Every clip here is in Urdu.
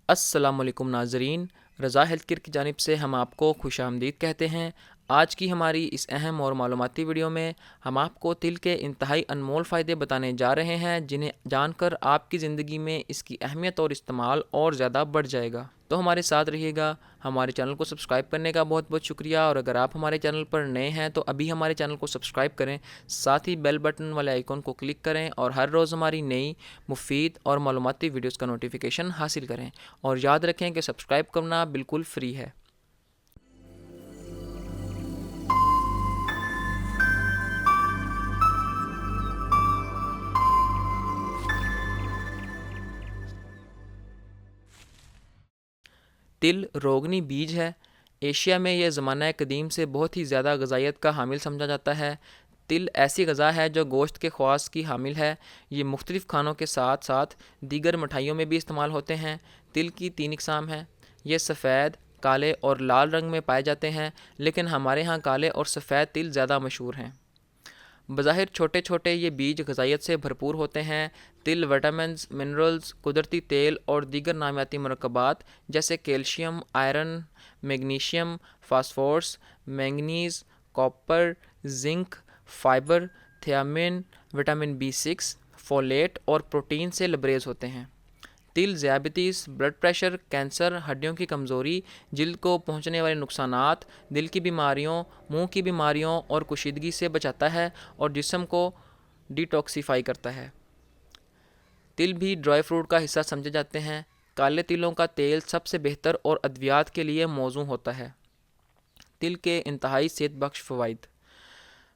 السلام علیکم ناظرین، رضا ہیلتھ کیئر کی جانب سے ہم آپ کو خوش آمدید کہتے ہیں۔ آج کی ہماری اس اہم اور معلوماتی ویڈیو میں ہم آپ کو تل کے انتہائی انمول فائدے بتانے جا رہے ہیں، جنہیں جان کر آپ کی زندگی میں اس کی اہمیت اور استعمال اور زیادہ بڑھ جائے گا۔ تو ہمارے ساتھ رہیے گا۔ ہمارے چینل کو سبسکرائب کرنے کا بہت بہت شکریہ، اور اگر آپ ہمارے چینل پر نئے ہیں تو ابھی ہمارے چینل کو سبسکرائب کریں، ساتھ ہی بیل بٹن والے آئیکن کو کلک کریں اور ہر روز ہماری نئی مفید اور معلوماتی ویڈیوز کا نوٹیفیکیشن حاصل کریں، اور یاد رکھیں کہ سبسکرائب کرنا بالکل فری ہے۔ تل روگنی بیج ہے۔ ایشیا میں یہ زمانہ قدیم سے بہت ہی زیادہ غذائیت کا حامل سمجھا جاتا ہے۔ تل ایسی غذا ہے جو گوشت کے خواص کی حامل ہے۔ یہ مختلف کھانوں کے ساتھ ساتھ دیگر مٹھائیوں میں بھی استعمال ہوتے ہیں۔ تل کی 3 اقسام ہیں۔ یہ سفید، کالے اور لال رنگ میں پائے جاتے ہیں، لیکن ہمارے ہاں کالے اور سفید تل زیادہ مشہور ہیں۔ بظاہر چھوٹے چھوٹے یہ بیج غذائیت سے بھرپور ہوتے ہیں۔ تل وٹامنز، منرلز، قدرتی تیل اور دیگر نامیاتی مرکبات جیسے calcium, iron, magnesium, phosphorus, manganese, copper, zinc, fibre, thiamine, vitamin B6، folate اور پروٹین سے لبریز ہوتے ہیں۔ تل ذیابیطس، بلڈ پریشر، کینسر، ہڈیوں کی کمزوری، جلد کو پہنچنے والے نقصانات، دل کی بیماریوں، منہ کی بیماریوں اور کشیدگی سے بچاتا ہے اور جسم کو ڈیٹاکسیفائی کرتا ہے۔ تل بھی ڈرائی فروٹ کا حصہ سمجھے جاتے ہیں۔ کالے تلوں کا تیل سب سے بہتر اور ادویات کے لیے موزوں ہوتا ہے۔ تل کے انتہائی صحت بخش فوائد۔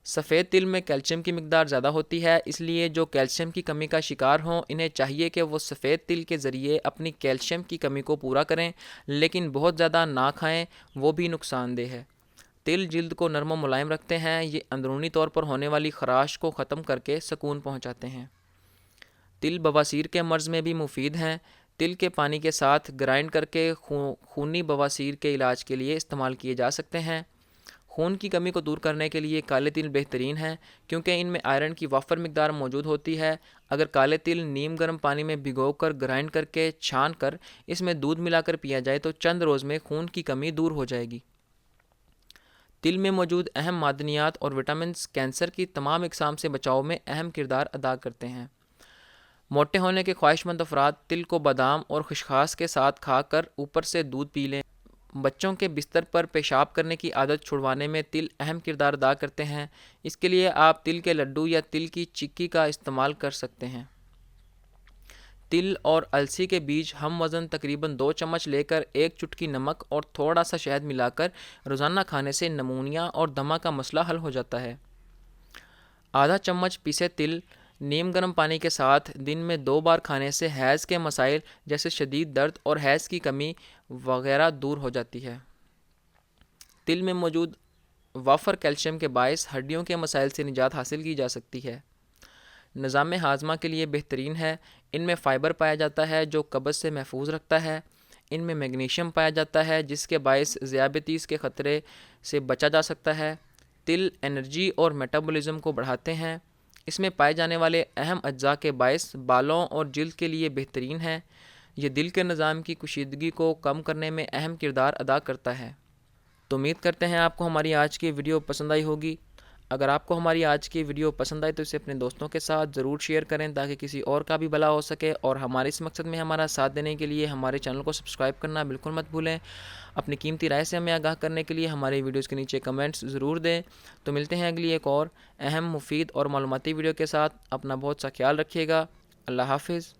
سفید تل میں کیلشیم کی مقدار زیادہ ہوتی ہے، اس لیے جو کیلشیم کی کمی کا شکار ہوں انہیں چاہیے کہ وہ سفید تل کے ذریعے اپنی کیلشیم کی کمی کو پورا کریں، لیکن بہت زیادہ نہ کھائیں، وہ بھی نقصان دہ ہے۔ تل جلد کو نرم و ملائم رکھتے ہیں۔ یہ اندرونی طور پر ہونے والی خراش کو ختم کر کے سکون پہنچاتے ہیں۔ تل بواسیر کے مرض میں بھی مفید ہیں۔ تل کے پانی کے ساتھ گرائنڈ کر کے خونی بواسیر کے علاج کے لیے استعمال کیے جا سکتے ہیں۔ خون کی کمی کو دور کرنے کے لیے کالے تل بہترین ہیں، کیونکہ ان میں آئرن کی وافر مقدار موجود ہوتی ہے۔ اگر کالے تل نیم گرم پانی میں بھگو کر گرائنڈ کر کے چھان کر اس میں دودھ ملا کر پیا جائے تو چند روز میں خون کی کمی دور ہو جائے گی۔ تل میں موجود اہم معدنیات اور وٹامنز کینسر کی تمام اقسام سے بچاؤ میں اہم کردار ادا کرتے ہیں۔ موٹے ہونے کے خواہش مند افراد تل کو بادام اور خشخاش کے ساتھ کھا کر اوپر سے دودھ پی لیں۔ بچوں کے بستر پر پیشاب کرنے کی عادت چھڑوانے میں تل اہم کردار ادا کرتے ہیں۔ اس کے لیے آپ تل کے لڈو یا تل کی چکی کا استعمال کر سکتے ہیں۔ تل اور السی کے بیج ہم وزن تقریباً 2 چمچ لے کر 1 چٹکی نمک اور تھوڑا سا شہد ملا کر روزانہ کھانے سے نمونیا اور دمہ کا مسئلہ حل ہو جاتا ہے۔ آدھا چمچ پیسے تل نیم گرم پانی کے ساتھ دن میں 2 بار کھانے سے حیض کے مسائل جیسے شدید درد اور حیض کی کمی وغیرہ دور ہو جاتی ہے۔ تل میں موجود وافر کیلشیم کے باعث ہڈیوں کے مسائل سے نجات حاصل کی جا سکتی ہے۔ نظام ہاضمہ کے لیے بہترین ہے۔ ان میں فائبر پایا جاتا ہے جو قبض سے محفوظ رکھتا ہے۔ ان میں میگنیشیم پایا جاتا ہے جس کے باعث ذیابیطس کے خطرے سے بچا جا سکتا ہے۔ تل انرجی اور میٹابولزم کو بڑھاتے ہیں۔ اس میں پائے جانے والے اہم اجزاء کے باعث بالوں اور جلد کے لیے بہترین ہے۔ یہ دل کے نظام کی کشیدگی کو کم کرنے میں اہم کردار ادا کرتا ہے۔ تو امید کرتے ہیں آپ کو ہماری آج کی ویڈیو پسند آئی ہوگی۔ اگر آپ کو ہماری آج کی ویڈیو پسند آئے تو اسے اپنے دوستوں کے ساتھ ضرور شیئر کریں تاکہ کسی اور کا بھی بھلا ہو سکے، اور ہمارے اس مقصد میں ہمارا ساتھ دینے کے لیے ہمارے چینل کو سبسکرائب کرنا بالکل مت بھولیں۔ اپنی قیمتی رائے سے ہمیں آگاہ کرنے کے لیے ہمارے ویڈیوز کے نیچے کمنٹس ضرور دیں۔ تو ملتے ہیں اگلی ایک اور اہم، مفید اور معلوماتی ویڈیو کے ساتھ۔ اپنا بہت سا خیال رکھیے گا۔ اللہ حافظ۔